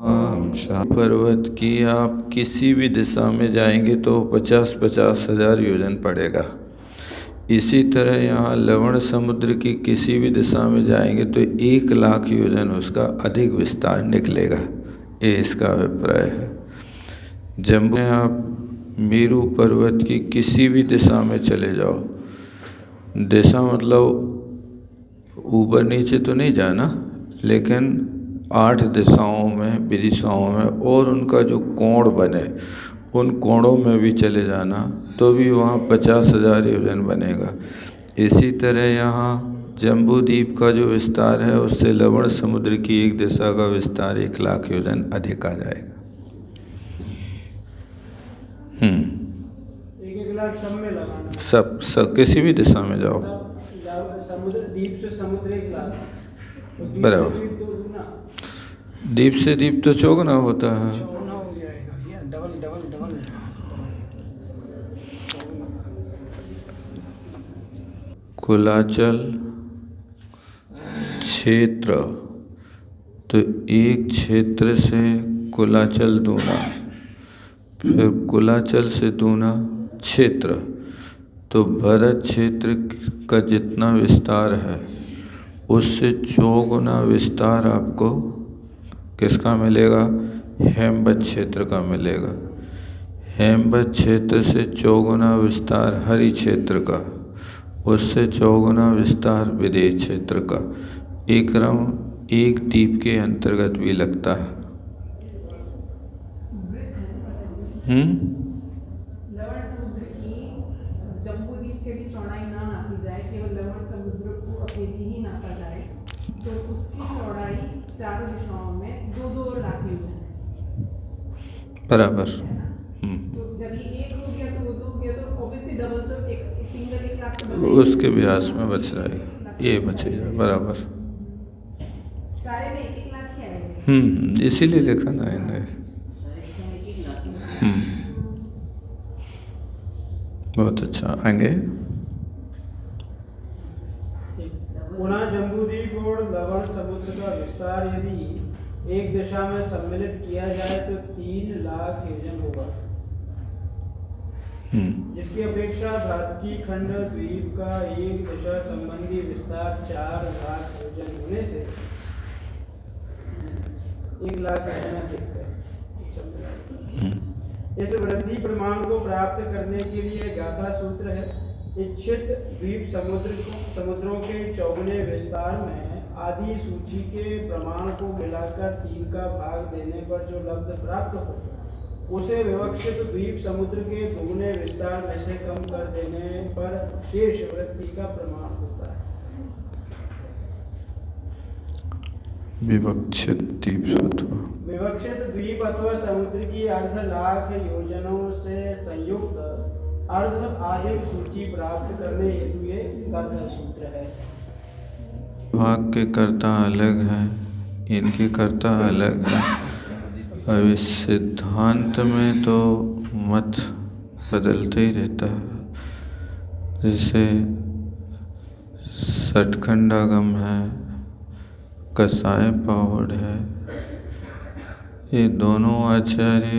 पर्वत की आप किसी भी दिशा में जाएंगे तो 50-50 हज़ार योजन पड़ेगा। इसी तरह यहाँ लवण समुद्र की किसी भी दिशा में जाएंगे तो 1 लाख योजन उसका अधिक विस्तार निकलेगा, ये इसका अभिप्राय है। जम्बू में आप मेरू पर्वत की किसी भी दिशा में चले जाओ, दिशा मतलब ऊपर नीचे तो नहीं जाना, लेकिन 8 दिशाओं में विदिशाओं में और उनका जो कोण बने उन कोणों में भी चले जाना तो भी वहाँ 50,000 योजन बनेगा। इसी तरह यहाँ जम्बू द्वीप का जो विस्तार है उससे लवण समुद्र की एक दिशा का विस्तार 1 लाख योजन अधिक आ जाएगा। 1 लाख सब में लगाना, सब किसी भी दिशा में जाओ, समुद्र द्वीप से समुद्र 1 लाख, बराबर। द्वीप से द्वीप तो चौगुना होता है। चौगुना हो जाएगा, डबल डबल डबल। कुलाचल क्षेत्र तो एक क्षेत्र से कुलाचल दूना, फिर कुलाचल से दूना क्षेत्र, तो भरत क्षेत्र का जितना विस्तार है उससे 4 गुना विस्तार आपको किसका मिलेगा? हेमवत क्षेत्र का मिलेगा। हेमवत क्षेत्र से 4 गुना विस्तार हरि क्षेत्र का, उससे 4 गुना विस्तार विदेश क्षेत्र का। एक क्रम एक द्वीप के अंतर्गत भी लगता है। लवण समुद्र की जम्बू द्वीप से भी चौड़ाई ना नापी जाए, केवल लवण समुद्र को अकेली ही नापा जाए तो उसकी चौड़ाई चारों दिशाओं में 2-2 लाख योजन है, बराबर। तो जब ये 1 हो गया तो वो 2 हो गया, तो ऑब्वियसली डबल तो एक सिंगल 1 लाख तो उसके व्यास में बच जाएगा, ये बचेगा, बराबर। सारे में 1-1 लाख ही आएगा। इसीलिए लिखा ना इन्हें। बहुत अच्छा, आगे। पुनः जम्बूद्वीप और लवण समुद्र का विस्तार यदि एक दिशा में सम्मिलित किया जाए तो 3 लाख योजन होगा, जिसकी अपेक्षा भारतीय खंड द्वीप का एक दिशा संबंधी विस्तार 4 लाख योजन होने से 1 लाख योजन अधिक है। इस वृद्धि प्रमाण को प्राप्त करने के लिए गाथा सूत्र है। इच्छित द्वीप समुद्रों के 4 विस्तार में आदि सूची के प्रमाण को मिलाकर 3 का भाग देने पर जो लब्ध प्राप्त हो उसे विवक्षित द्वीप समुद्र के 2 विस्तार में से कम कर देने पर शेष वृद्धि का प्रमाण होता है। विवक्षित द्वीप अथवा समुद्र की 1/2 लाख योजनों से संयुक्त अर्ध आदिम सूची प्राप्त करने हेतु ये गाथा सूत्र है। भाग के कर्ता अलग हैं, इनके कर्ता अलग हैं। अब इस सिद्धांत में तो मत बदलते ही रहता है। जैसे सठखंडागम है, कसाय पावड़ है, ये दोनों आचार्य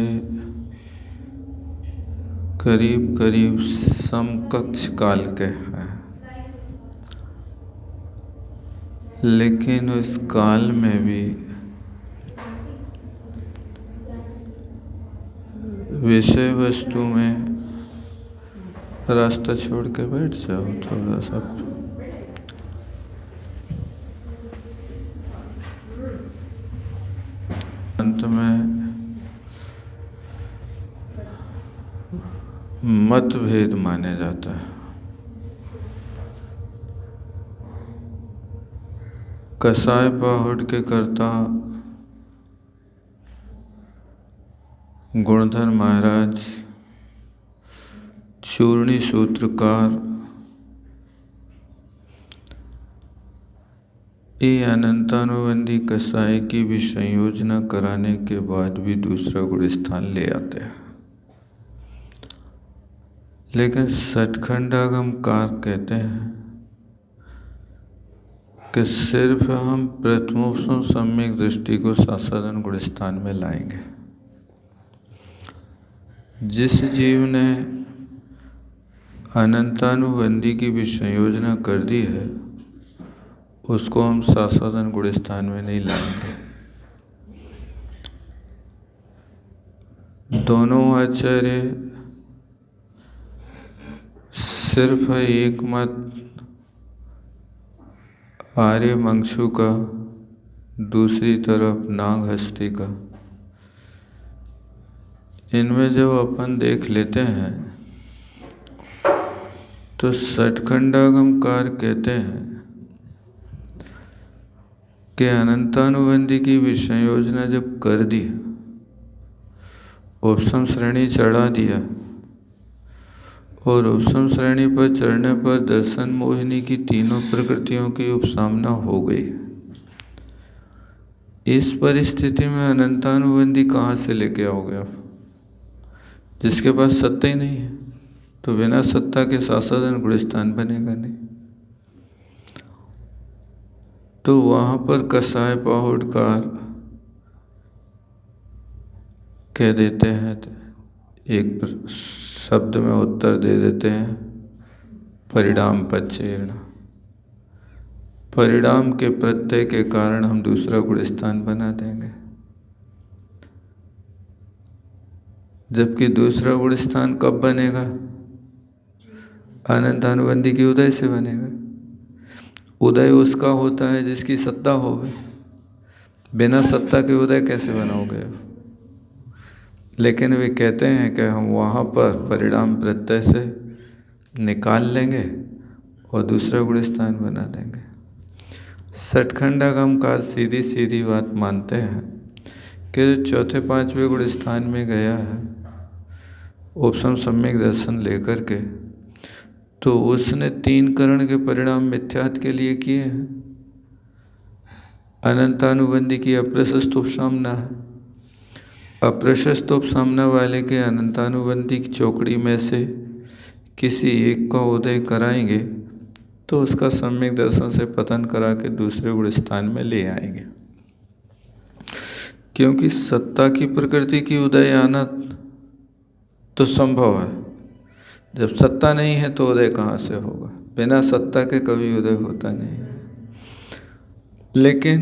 करीब करीब समकक्ष काल के हैं, लेकिन उस काल में भी विषय वस्तु में रास्ता छोड़ के बैठ जाओ थोड़ा सा। अंत में मतभेद माने जाता है। कसाय पाहुड़ के कर्ता गुणधर महाराज, चूर्णी सूत्रकार, ये अनंतानुबंधी कसाय की भी संयोजना कराने के बाद भी दूसरा गुण स्थान ले आते हैं। लेकिन सठखंडागम कार कहते हैं कि सिर्फ हम प्रथमोपसम सम्यक दृष्टि को सासाधन गुण स्थान में लाएंगे। जिस जीव ने अनंतानुबंधी की भी संयोजना कर दी है उसको हम सासाधन गुण स्थान में नहीं लाएंगे। दोनों आचार्य सिर्फ एक मत आर्य मंक्षु का, दूसरी तरफ नाग हस्ती का, इनमें जब अपन देख लेते हैं तो षटखंडागमकार कहते हैं कि अनंतानुबंधी की विषयोजना जब कर दी, उपसम श्रेणी चढ़ा दिया और उपसम श्रेणी पर चढ़ने पर दर्शन मोहिनी की तीनों प्रकृतियों की उपसामना हो गई। इस परिस्थिति में अनंतानुबंधी कहाँ से लेके आओगे आप? जिसके पास सत्ता ही नहीं है तो बिना सत्ता के सासाधन गुण स्थान बनेगा नहीं। तो वहाँ पर कसाय पाहुड़कार कह देते हैं, एक शब्द में उत्तर दे देते हैं, परिणाम पच्चेर्ण। परिणाम के प्रत्यय के कारण हम दूसरा गुण स्थान बना देंगे, जबकि दूसरा गुण स्थान कब बनेगा? अनंतानुबंधी की उदय से बनेगा। उदय उसका होता है जिसकी सत्ता होवे, बिना सत्ता के उदय कैसे बनाओगे? लेकिन वे कहते हैं कि हम वहाँ पर परिणाम प्रत्यय से निकाल लेंगे और दूसरा गुण स्थान बना देंगे। षटखंडागमकार सीधी सीधी बात मानते हैं कि जो चौथे पांचवें गुण स्थान में गया है उपसम सम्यक दर्शन लेकर के, तो उसने तीन करण के परिणाम मिथ्यात्व के लिए किए हैं। अनंतानुबंधी की अप्रशस्त उपसामना है। अप्रशस्त उपसामना वाले के अनंतानुबंधी की चौकड़ी में से किसी एक का उदय कराएंगे तो उसका सम्यक दर्शन से पतन करा के दूसरे गुण स्थान में ले आएंगे। क्योंकि सत्ता की प्रकृति की उदय आना तो संभव है, जब सत्ता नहीं है तो उदय कहाँ से होगा? बिना सत्ता के कभी उदय होता नहीं है। लेकिन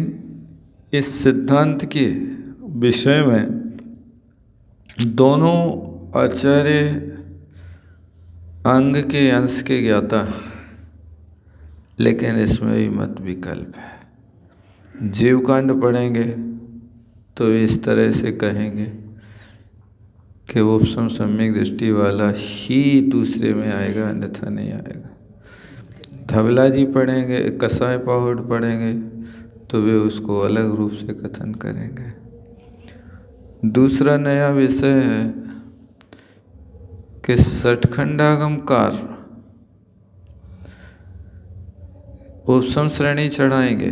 इस सिद्धांत के विषय में दोनों आचार्य अंग के अंश के ज्ञाता, लेकिन इसमें भी मत विकल्प है। जीवकांड पढ़ेंगे तो इस तरह से कहेंगे कि उपसम सम्यक दृष्टि वाला ही दूसरे में आएगा, अन्यथा नहीं आएगा। धवला जी पढ़ेंगे, कसाय पाहुड़ पढ़ेंगे तो वे उसको अलग रूप से कथन करेंगे। दूसरा नया विषय है कि षटखंडागमकार उपसम श्रेणी चढ़ाएंगे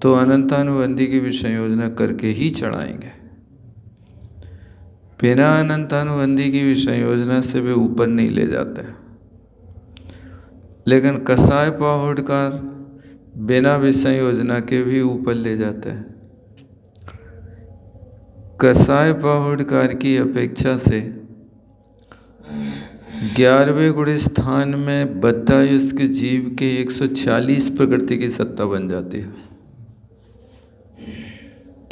तो अनंतानुबंधी की भी संयोजना करके ही चढ़ाएंगे। बिना अनंतानुबंधी की भी संयोजना से वे ऊपर नहीं ले जाते। लेकिन कसाय पाहुड़कार बिना विषय योजना के भी ऊपर ले जाते हैं। कसाय पाहुड़कार की अपेक्षा से 11वें गुण स्थान में बद्धायुष्क जीव के 146 प्रकृति की सत्ता बन जाती है,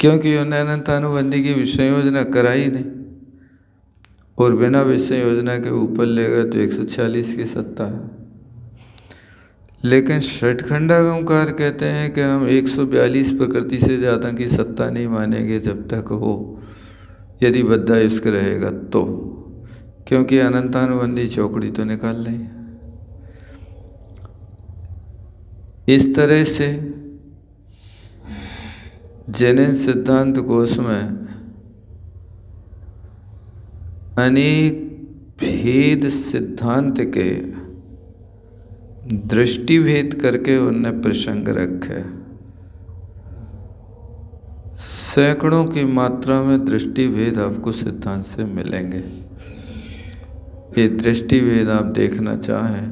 क्योंकि उन्हें अनंतानुबंधी की विषय योजना कराई नहीं और बिना विषय योजना के ऊपर ले गए तो 146 की सत्ता है। लेकिन षटखंडागमकार कहते हैं कि हम 142 प्रकृति से ज़्यादा की सत्ता नहीं मानेंगे जब तक वो यदि बद्धायुष्क रहेगा तो, क्योंकि अनंतानुबंधी चौकड़ी तो निकाल नहीं। इस तरह से जैन सिद्धांत कोश में अनेक भेद सिद्धांत के दृष्टि भेद करके उनने प्रसंग रखे। सैकड़ों की मात्रा में दृष्टि भेद आपको सिद्धांत से मिलेंगे। ये दृष्टि भेद आप देखना चाहें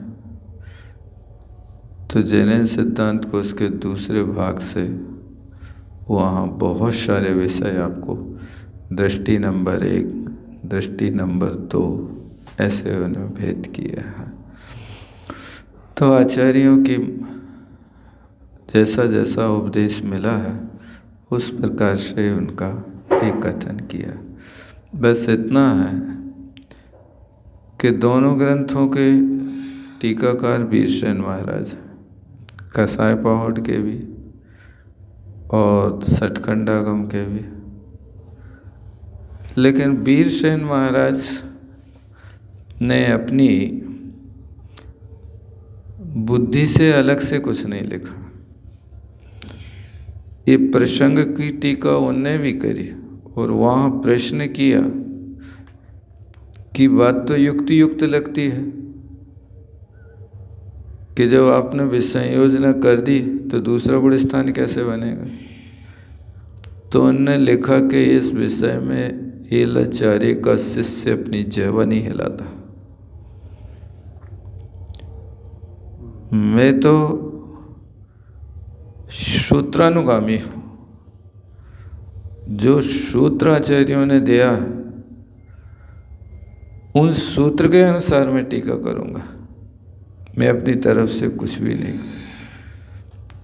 तो जैन सिद्धांत को उसके दूसरे भाग से वहाँ बहुत सारे विषय आपको दृष्टि नंबर 1, दृष्टि नंबर 2 ऐसे उन्हें भेद किए हैं। तो आचार्यों की जैसा जैसा उपदेश मिला है उस प्रकार से उनका एक कथन किया। बस इतना है कि दोनों ग्रंथों के टीकाकार वीरसेन महाराज, कसाय पहाड़ के भी और सठखंडागम के भी, लेकिन वीरसेन महाराज ने अपनी बुद्धि से अलग से कुछ नहीं लिखा। ये प्रसंग की टीका उनने भी करी और वहाँ प्रश्न किया कि बात तो युक्ति युक्त लगती है कि जब आपने विसंयोजना कर दी तो दूसरा गुण स्थान कैसे बनेगा। तो उनने लिखा कि इस विषय में एलाचार्य का शिष्य अपनी जिह्वा नहीं हिलाता। मैं तो सूत्रानुगामी हूँ, जो सूत्राचार्यों ने दिया उन सूत्र के अनुसार मैं टीका करूँगा, मैं अपनी तरफ से कुछ भी नहीं।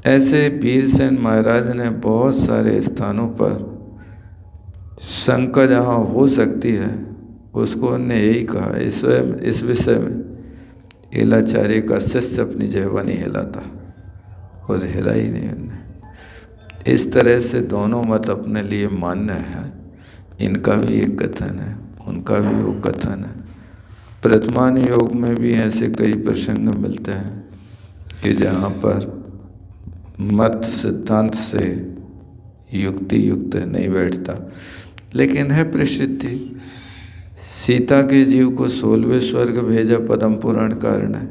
ऐसे वीरसेन महाराज ने बहुत सारे स्थानों पर शंका जहाँ हो सकती है उसको उन्होंने यही कहा, इस विषय में एलाचार्य का शिष्य अपनी जिह्वा नहीं हिलाता, और हिला ही नहीं उन्होंने। इस तरह से दोनों मत अपने लिए मान्य है। इनका भी एक कथन है, उनका भी वो कथन है। प्रथमान योग में भी ऐसे कई प्रसंग मिलते हैं कि जहाँ पर मत सिद्धांत से युक्ति युक्त नहीं बैठता, लेकिन है प्रसिद्धि। सीता के जीव को 16वें स्वर्ग भेजा पद्म पुराण कारण है।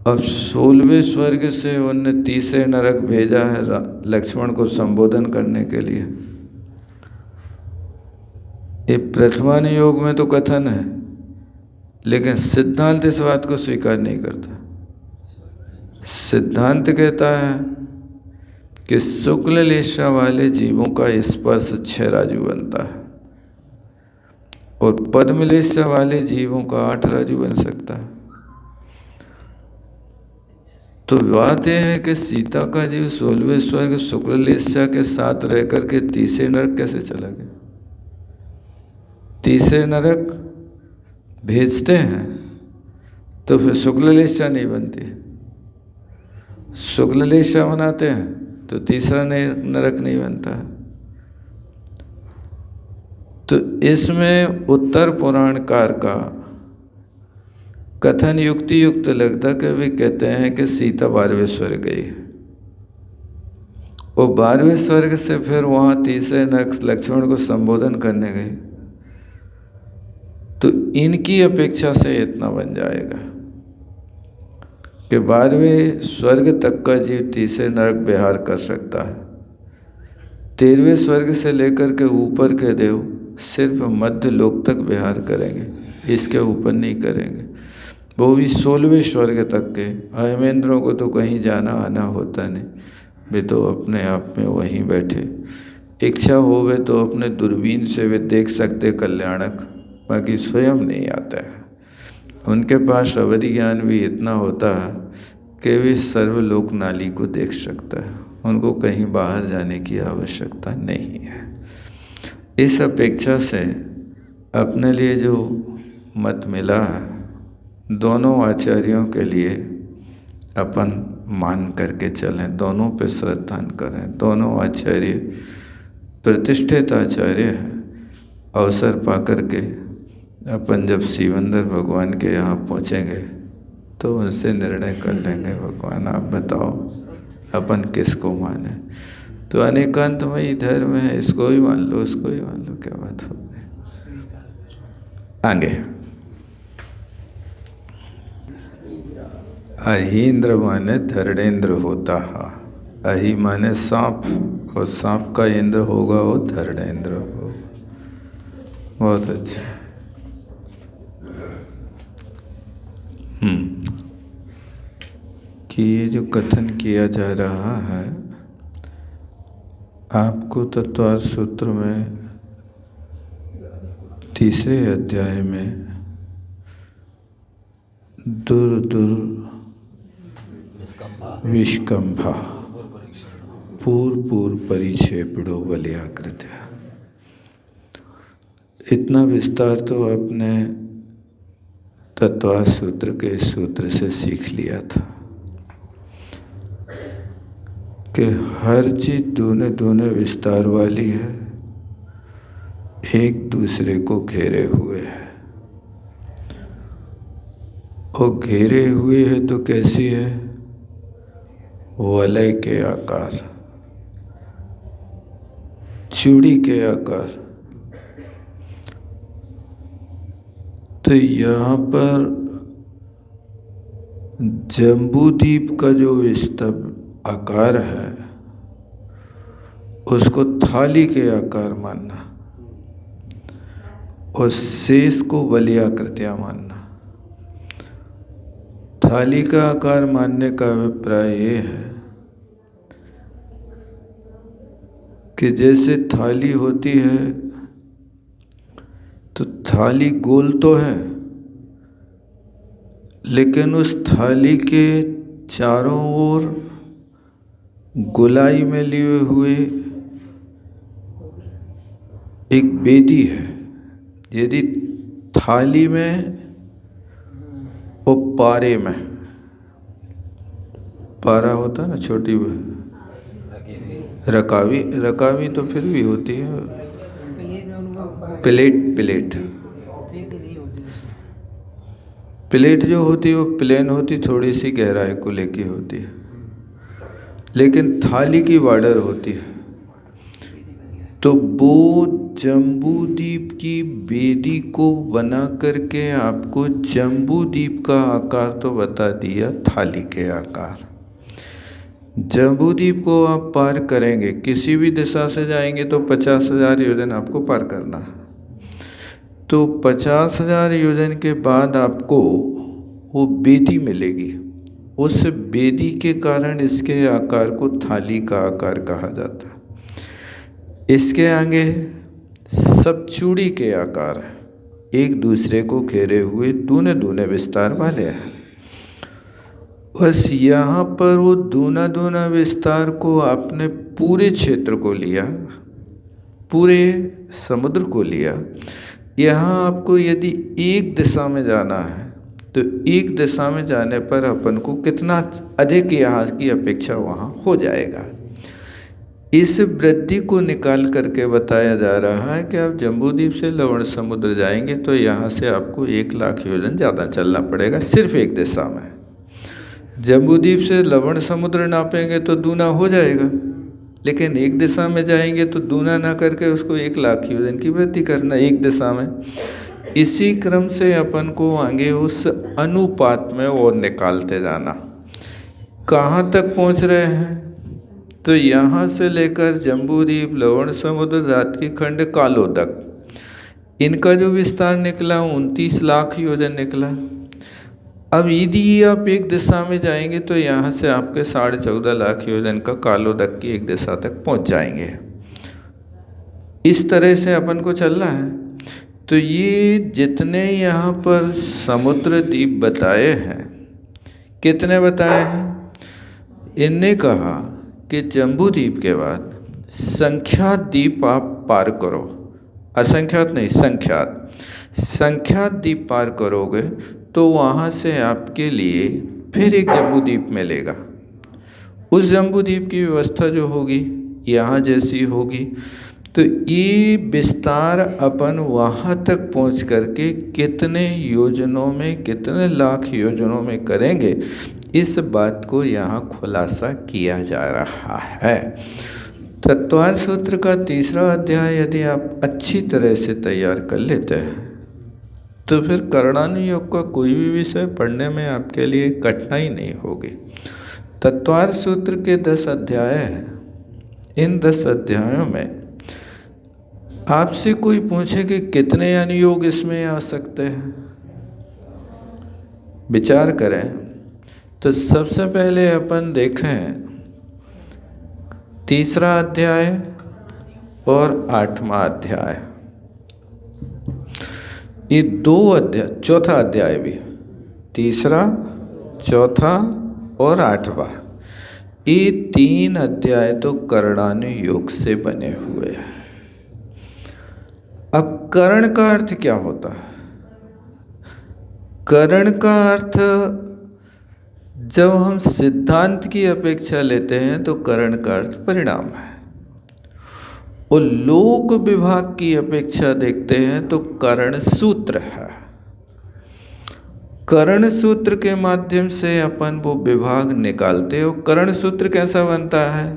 अब 16वें स्वर्ग से उनने 30वें नरक भेजा है लक्ष्मण को संबोधन करने के लिए। ये प्रथमान योग में तो कथन है, लेकिन सिद्धांत इस बात को स्वीकार नहीं करता। सिद्धांत कहता है कि शुक्ल लेशा वाले जीवों का स्पर्श 6 राजू बनता है और पद्म लेशा वाले जीवों का 8 राजू बन सकता है। तो बात यह है कि सीता का जीव 16वें स्वर्ग शुक्ल लेशा के साथ रह करके 30वें नरक कैसे चला गया। 30वें नरक भेजते हैं तो फिर शुक्ल लेशा नहीं बनती, शुक्ल लेशा बनाते हैं तो तीसरा नरक नहीं बनता है। तो इसमें उत्तर पुराणकार का कथन युक्ति युक्त लगता कि वे कहते हैं कि सीता 12वें स्वर्ग गई और 12वें स्वर्ग से फिर वहाँ 30वें नरक लक्ष्मण को संबोधन करने गई, तो इनकी अपेक्षा से इतना बन जाएगा कि 12वें स्वर्ग तक का जीव 30वें नरक विहार कर सकता है। 13वें स्वर्ग से लेकर के ऊपर के देव सिर्फ मध्य लोक तक विहार करेंगे, इसके ऊपर नहीं करेंगे। वो भी 16वें स्वर्ग तक के। हेमेंद्रों को तो कहीं जाना आना होता नहीं, वे तो अपने आप में वहीं बैठे। इच्छा होवे तो अपने दूरबीन से वे देख सकते कल्याणक, बाकी स्वयं नहीं आता है। उनके पास अवधि ज्ञान भी इतना होता है कि वे सर्वलोक नाली को देख सकता है, उनको कहीं बाहर जाने की आवश्यकता नहीं है। इस अपेक्षा से अपने लिए जो मत मिला है दोनों आचार्यों के लिए अपन मान करके चलें, दोनों पे श्रद्धा करें। दोनों आचार्य प्रतिष्ठित आचार्य हैं। अवसर पा करके अपन जब शिवंदर भगवान के यहाँ पहुँचेंगे तो उनसे निर्णय कर लेंगे, भगवान आप बताओ अपन किसको माने। तो अनेकांतमयी धर्म है, इसको ही मान लो उसको ही मान लो, क्या बात हो गई। आगे अहीन्द्र माने धरणेन्द्र होता है। अही माने सांप और सांप का इंद्र होगा वो धरणेन्द्र हो। बहुत अच्छा। कि ये जो कथन किया जा रहा है आपको तत्वार्थ सूत्र में तीसरे अध्याय में विष्कंभा पूर्व परिक्षेपणो बलियाकृत्य, इतना विस्तार तो आपने तत्वार्थ सूत्र के सूत्र से सीख लिया था कि हर चीज दूने दूने विस्तार वाली है, एक दूसरे को घेरे हुए है। और घेरे हुए है तो कैसी है? वलय के आकार, चूड़ी के आकार। तो यहाँ पर जम्बूद्वीप का जो विस्तृत आकार है उसको थाली के आकार मानना और शेष को वलयाकृत्या मानना। थाली का आकार मानने का अभिप्राय ये है कि जैसे थाली होती है तो थाली गोल तो है, लेकिन उस थाली के चारों ओर गोलाई में लिए हुए एक बेदी है। यदि थाली में और पारे में, पारा होता है ना छोटी रकावी तो फिर भी होती है, प्लेट जो होती है वो प्लेन होती, थोड़ी सी गहराई को लेके होती है, लेकिन थाली की बॉर्डर होती है। तो वो जम्बूद्वीप की बेदी को बना करके आपको जम्बूद्वीप का आकार तो बता दिया, थाली के आकार। जम्बूद्वीप को आप पार करेंगे, किसी भी दिशा से जाएंगे तो 50,000 योजन आपको पार करना है। तो 50,000 योजन के बाद आपको वो बेदी मिलेगी। उस बेदी के कारण इसके आकार को थाली का आकार कहा जाता है। इसके आगे सब चूड़ी के आकार है, एक दूसरे को घेरे हुए दूने दूने विस्तार वाले हैं। बस यहाँ पर वो दूना दूना विस्तार को आपने पूरे क्षेत्र को लिया, पूरे समुद्र को लिया। यहाँ आपको यदि एक दिशा में जाना है तो एक दिशा में जाने पर अपन को कितना अधिक यहाँ की अपेक्षा वहाँ हो जाएगा। इस वृद्धि को निकाल करके बताया जा रहा है कि आप जम्बूद्वीप से लवण समुद्र जाएंगे तो यहाँ से आपको 1,00,000 योजन ज़्यादा चलना पड़ेगा, सिर्फ एक दिशा में। जम्बूद्वीप से लवण समुद्र नापेंगे तो दूना हो जाएगा, लेकिन एक दिशा में जाएंगे तो दूना ना करके उसको 1,00,000 योजन की वृद्धि करना एक दिशा में। इसी क्रम से अपन को आगे उस अनुपात में और निकालते जाना। कहाँ तक पहुँच रहे हैं? तो यहाँ से लेकर जम्बूद्वीप, लवण समुद्र, रात्रि खंड, कालो तक, इनका जो विस्तार निकला 29,00,000 योजन निकला। अब यदि आप एक दिशा में जाएंगे तो यहाँ से आपके 14,500,000 योजन का कालो तक की एक दिशा तक पहुँच जाएंगे। इस तरह से अपन को चलना है। तो ये जितने यहाँ पर समुद्र द्वीप बताए हैं, कितने बताए हैं? इनने कहा कि जम्बूद्वीप के बाद संख्यात द्वीप आप पार करो, असंख्यात नहीं, संख्यात द्वीप पार करोगे तो वहाँ से आपके लिए फिर एक जम्बूद्वीप मिलेगा। उस जम्बूद्वीप की व्यवस्था जो होगी यहाँ जैसी होगी। तो ये विस्तार अपन वहाँ तक पहुँच करके कितने योजनों में, कितने लाख योजनों में करेंगे, इस बात को यहाँ खुलासा किया जा रहा है। तत्वार्थ सूत्र का तीसरा अध्याय यदि आप अच्छी तरह से तैयार कर लेते हैं तो फिर करणानुयोग का कोई भी विषय पढ़ने में आपके लिए कठिनाई नहीं होगी। तत्वार्थ सूत्र के 10 अध्याय हैं। इन 10 अध्यायों में आपसे कोई पूछे कि कितने अनुयोग इसमें आ सकते हैं, विचार करें तो सबसे पहले अपन देखें तीसरा अध्याय और 8वां अध्याय, ये 2 अध्याय, चौथा अध्याय भी, तीसरा, चौथा और 8वां, ये 3 अध्याय तो करणानुयोग से बने हुए हैं। अब करण का अर्थ क्या होता है? करण का अर्थ जब हम सिद्धांत की अपेक्षा लेते हैं तो करण का अर्थ परिणाम है, और लोक विभाग की अपेक्षा देखते हैं तो करण सूत्र है। करण सूत्र के माध्यम से अपन वो विभाग निकालते हो। करण सूत्र कैसा बनता है?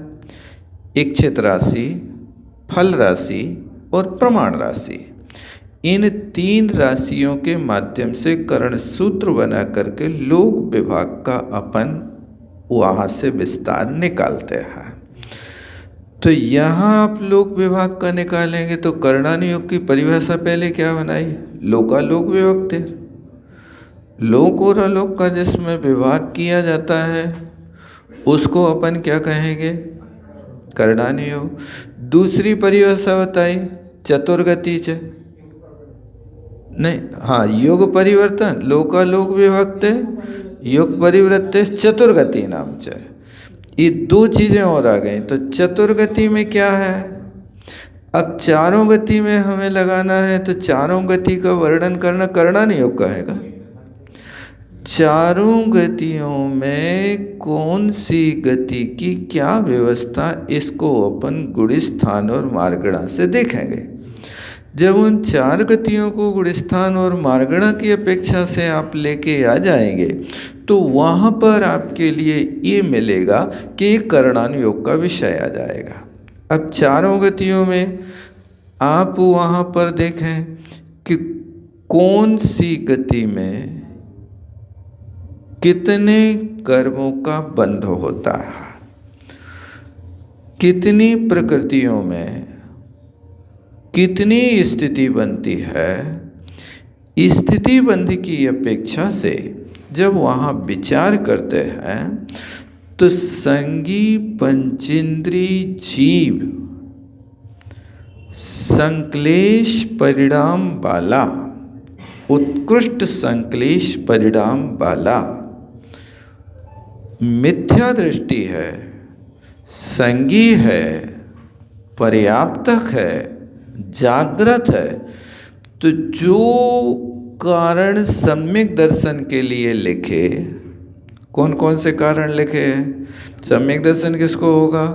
इच्छित राशि, फल राशि और प्रमाण राशि, इन 3 राशियों के माध्यम से करण सूत्र बना करके लोक विभाग का अपन वहाँ से विस्तार निकालते हैं। तो यहाँ आप लोक विभाग का निकालेंगे तो करणानुयोग की परिभाषा पहले क्या बनाई? लोकालोक विभक्ति। लोक और अलोक का जिसमें विभाग किया जाता है उसको अपन क्या कहेंगे? करणानुयोग। दूसरी परिभाषा बताई चतुर्गति च नहीं, हाँ, योग परिवर्तन, लोकालोक विभक्त योग परिवृत्ति चतुर्गति नाम च, ये 2 चीज़ें और आ गई। तो चतुर्गति में क्या है? अब चारों गति में हमें लगाना है तो चारों गति का वर्णन करना करणानुयोग कहेगा। चारों गतियों में कौन सी गति की क्या व्यवस्था, इसको अपन गुणस्थान और मार्गणा से देखेंगे। जब उन 4 गतियों को गुणस्थान और मार्गणा की अपेक्षा से आप लेके आ जाएंगे तो वहाँ पर आपके लिए ये मिलेगा कि करणानुयोग का विषय आ जाएगा। अब चारों गतियों में आप वहाँ पर देखें कि कौन सी गति में कितने कर्मों का बंध होता है, कितनी प्रकृतियों में कितनी स्थिति बनती है। स्थिति बंध की अपेक्षा से जब वहाँ विचार करते हैं तो संगी पंचेंद्री जीव संक्लेश परिणाम वाला, उत्कृष्ट संक्लेश परिणाम वाला मिथ्या दृष्टि है, संगी है, पर्याप्तक है, जागृत है। तो जो कारण सम्यक दर्शन के लिए लिखे, कौन कौन से कारण लिखे हैं? सम्यक दर्शन किसको होगा?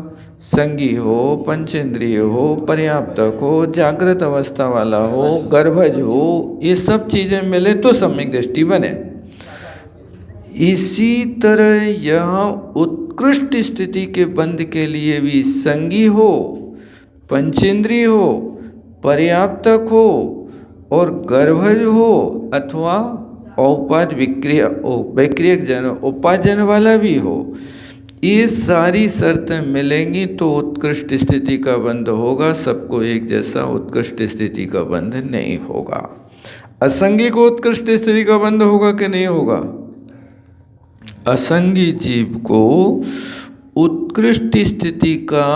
संगी हो, पंचेंद्रिय हो, पर्याप्तक हो, जागृत अवस्था वाला हो, गर्भज हो, ये सब चीज़ें मिले तो सम्यक दृष्टि बने। इसी तरह यहाँ उत्कृष्ट स्थिति के बंध के लिए भी संगी हो, पंचेंद्रिय हो, पर्याप्तक हो और गर्भज हो अथवा औपाद विक्रियक जन उपाजन वाला भी हो, ये सारी शर्तें मिलेंगी तो उत्कृष्ट स्थिति का बंध होगा। सबको एक जैसा उत्कृष्ट स्थिति का बंध नहीं होगा। असंगी को उत्कृष्ट स्थिति का बंध होगा कि नहीं होगा? असंगी जीव को उत्कृष्ट स्थिति का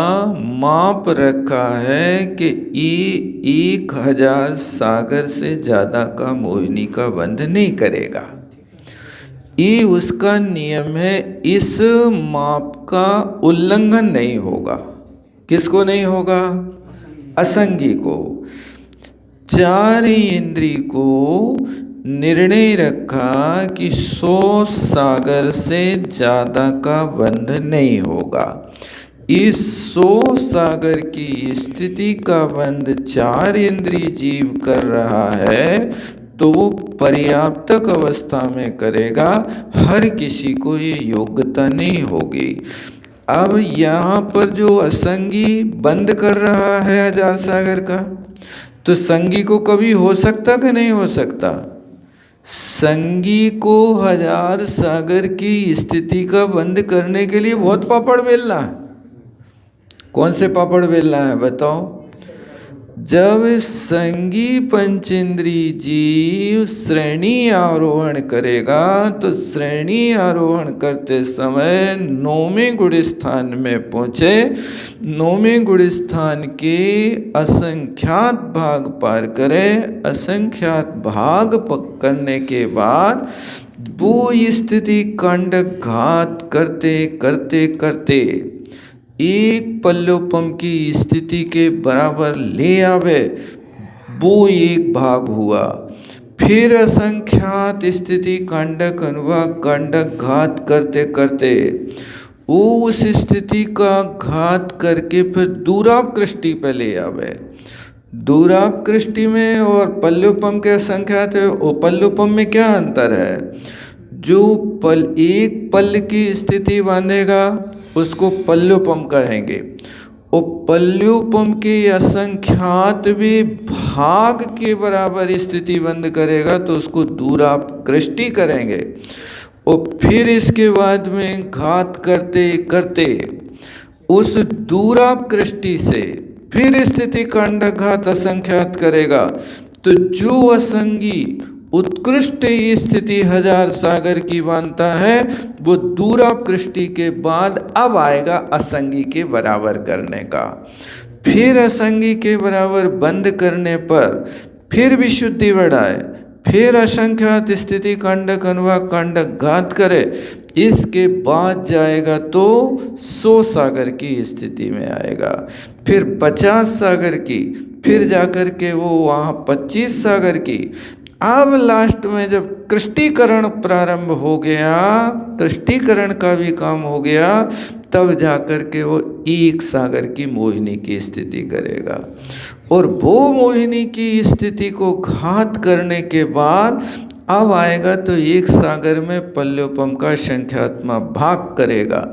माप रखा है कि ये 1000 सागर से ज़्यादा का मोहिनी का बंध नहीं करेगा। ये उसका नियम है, इस माप का उल्लंघन नहीं होगा। किसको नहीं होगा? असंगी को। 4 इंद्रिय को निर्णय रखा कि 100 सागर से ज़्यादा का बंध नहीं होगा। इस 100 सागर की स्थिति का बंध 4 इंद्रिय जीव कर रहा है तो वो पर्याप्तक अवस्था में करेगा। हर किसी को ये योग्यता नहीं होगी। अब यहाँ पर जो असंगी बंद कर रहा है 1000 सागर का, तो संगी को कभी हो सकता कि नहीं हो सकता? संगी को 1000 सागर की स्थिति का बंद करने के लिए बहुत पापड़ बेलना है। कौन से पापड़ बेलना है बताओ? जब संगी पंचेंद्री जीव श्रेणी आरोहण करेगा तो श्रेणी आरोहण करते समय नौवें गुण स्थान में पहुँचे। नौवें गुण स्थान के असंख्यात भाग पार करें। असंख्यात भाग करने के बाद वो स्थिति कांडक घात करते करते करते एक पल्लोपम की स्थिति के बराबर ले आवे, वो एक भाग हुआ। फिर असंख्यात स्थिति कांडक अनुभाग कांडक घात करते करते उस स्थिति का घात करके फिर दूरापकृष्टि पे ले आवे। दूरापकृष्टि में और पल्लोपम के असंख्यात है, और पल्लोपम में क्या अंतर है? जो एक पल की स्थिति बांधेगा उसको पल्लोपम कहेंगे, और पल्लोपम के असंख्यात भी भाग के बराबर स्थिति बंद करेगा तो उसको दूरापकृष्टि करेंगे। और फिर इसके बाद में घात करते करते उस दूरापकृष्टि से फिर स्थिति कांडक घात असंख्यात करेगा, तो जो असंगी उत्कृष्ट स्थिति हजार सागर की मानता है वो दूरापकृष्टि के बाद अब आएगा असंगी के बराबर करने का। फिर असंगी के बराबर बंद करने पर फिर विशुद्धि बढ़ाए, फिर असंख्यात स्थिति कांडक अनुभाग कांडक घात करे, इसके बाद जाएगा तो 100 सागर की स्थिति में आएगा, फिर 50 सागर की, फिर जाकर के वो वहाँ 25 सागर की। अब लास्ट में जब कृष्टीकरण प्रारंभ हो गया, कृष्टीकरण का भी काम हो गया, तब जाकर के वो 1 सागर की मोहिनी की स्थिति करेगा। और वो मोहिनी की स्थिति को घात करने के बाद अब आएगा तो 1 सागर में पल्लोपम का संख्यात्मक भाग करेगा।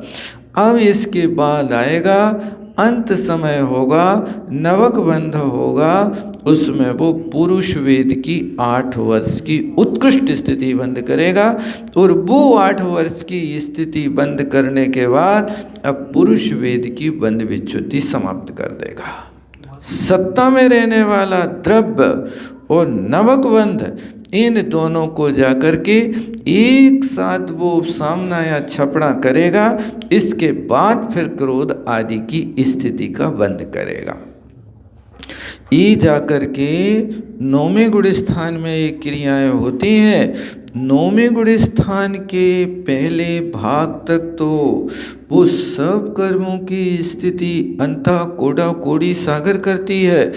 अब इसके बाद आएगा अंत समय होगा, नवक बंध होगा, उसमें वो पुरुष वेद की 8 वर्ष की उत्कृष्ट स्थिति बंद करेगा। और वो 8 वर्ष की स्थिति बंद करने के बाद अब पुरुष वेद की बंध विच्युति समाप्त कर देगा। सत्ता में रहने वाला द्रव्य और नवक बंध, इन दोनों को जाकर के एक साथ वो सामना या छपड़ा करेगा। इसके बाद फिर क्रोध आदि की स्थिति का बंद करेगा। ये जाकर के 9वें गुण स्थान में ये क्रियाएं होती हैं। 9वें गुण स्थान के पहले भाग तक तो वो सब कर्मों की स्थिति अंतः कोड़ा कोड़ी सागर करती है।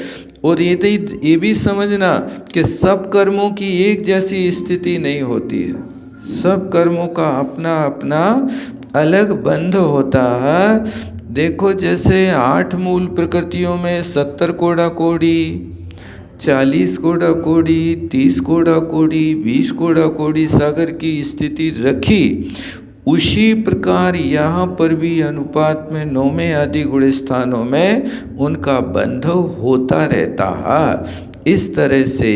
और ये भी समझना कि सब कर्मों की एक जैसी स्थिति नहीं होती है, सब कर्मों का अपना अपना अलग बंध होता है। देखो जैसे 8 मूल प्रकृतियों में 70 कोड़ा कोड़ी, 40 कोड़ा कोड़ी, 30 कोड़ा कोड़ी, 20 कोड़ा कोड़ी सागर की स्थिति रखी, उसी प्रकार यहाँ पर भी अनुपात में 9वें आदि गुण स्थानों में उनका बंध होता रहता है। इस तरह से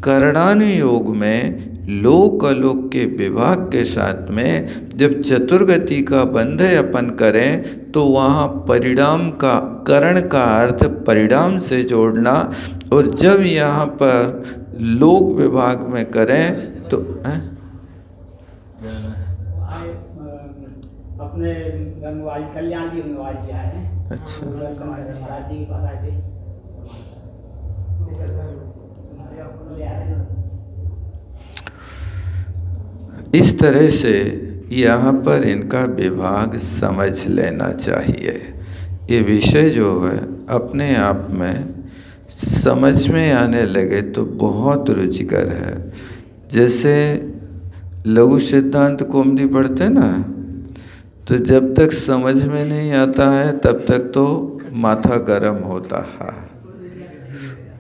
करणानुयोग में लोक अलोक के विभाग के साथ में जब चतुर्गति का बंध अपन करें तो वहाँ परिणाम का करण का अर्थ परिणाम से जोड़ना, और जब यहाँ पर लोक विभाग में करें तो अपने कल्याण जी जी आए हैं। अच्छा, महाराज जी के पास आए थे। इस तरह से यहाँ पर इनका विभाग समझ लेना चाहिए। ये विषय जो है अपने आप में समझ में आने लगे तो बहुत रुचिकर है। जैसे लघु सिद्धांत कौमुदी पढ़ते ना, तो जब तक समझ में नहीं आता है तब तक तो माथा गर्म होता है,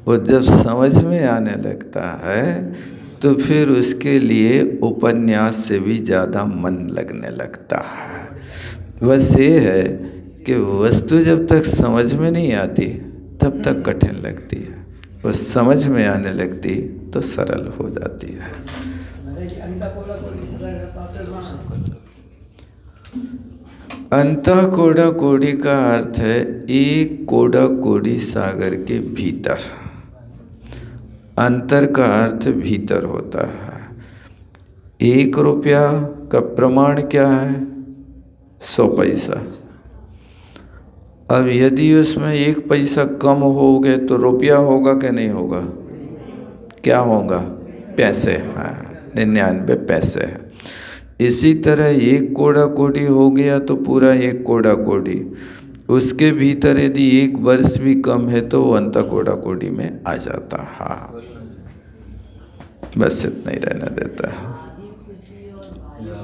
और जब समझ में आने लगता है तो फिर उसके लिए उपन्यास से भी ज़्यादा मन लगने लगता है। बस ये है कि वस्तु जब तक समझ में नहीं आती तब तक कठिन लगती है, और समझ में आने लगती तो सरल हो जाती है। अंतः कोड़ा कोड़ी का अर्थ है एक कोड़ा कोड़ी सागर के भीतर। अंतर का अर्थ भीतर होता है। 1 रुपया का प्रमाण क्या है? 100 पैसा। अब यदि उसमें 1 पैसा कम हो गए तो रुपया होगा कि नहीं होगा? क्या होगा? पैसे। हाँ, 99 पैसे है। इसी तरह 1 कोड़ा कोड़ी हो गया तो पूरा 1 कोड़ा कोड़ी। उसके भीतर यदि 1 वर्ष भी कम है तो वो अंत कोड़ा कोड़ी में आ जाता। हाँ, बस इतना ही रहने देता है।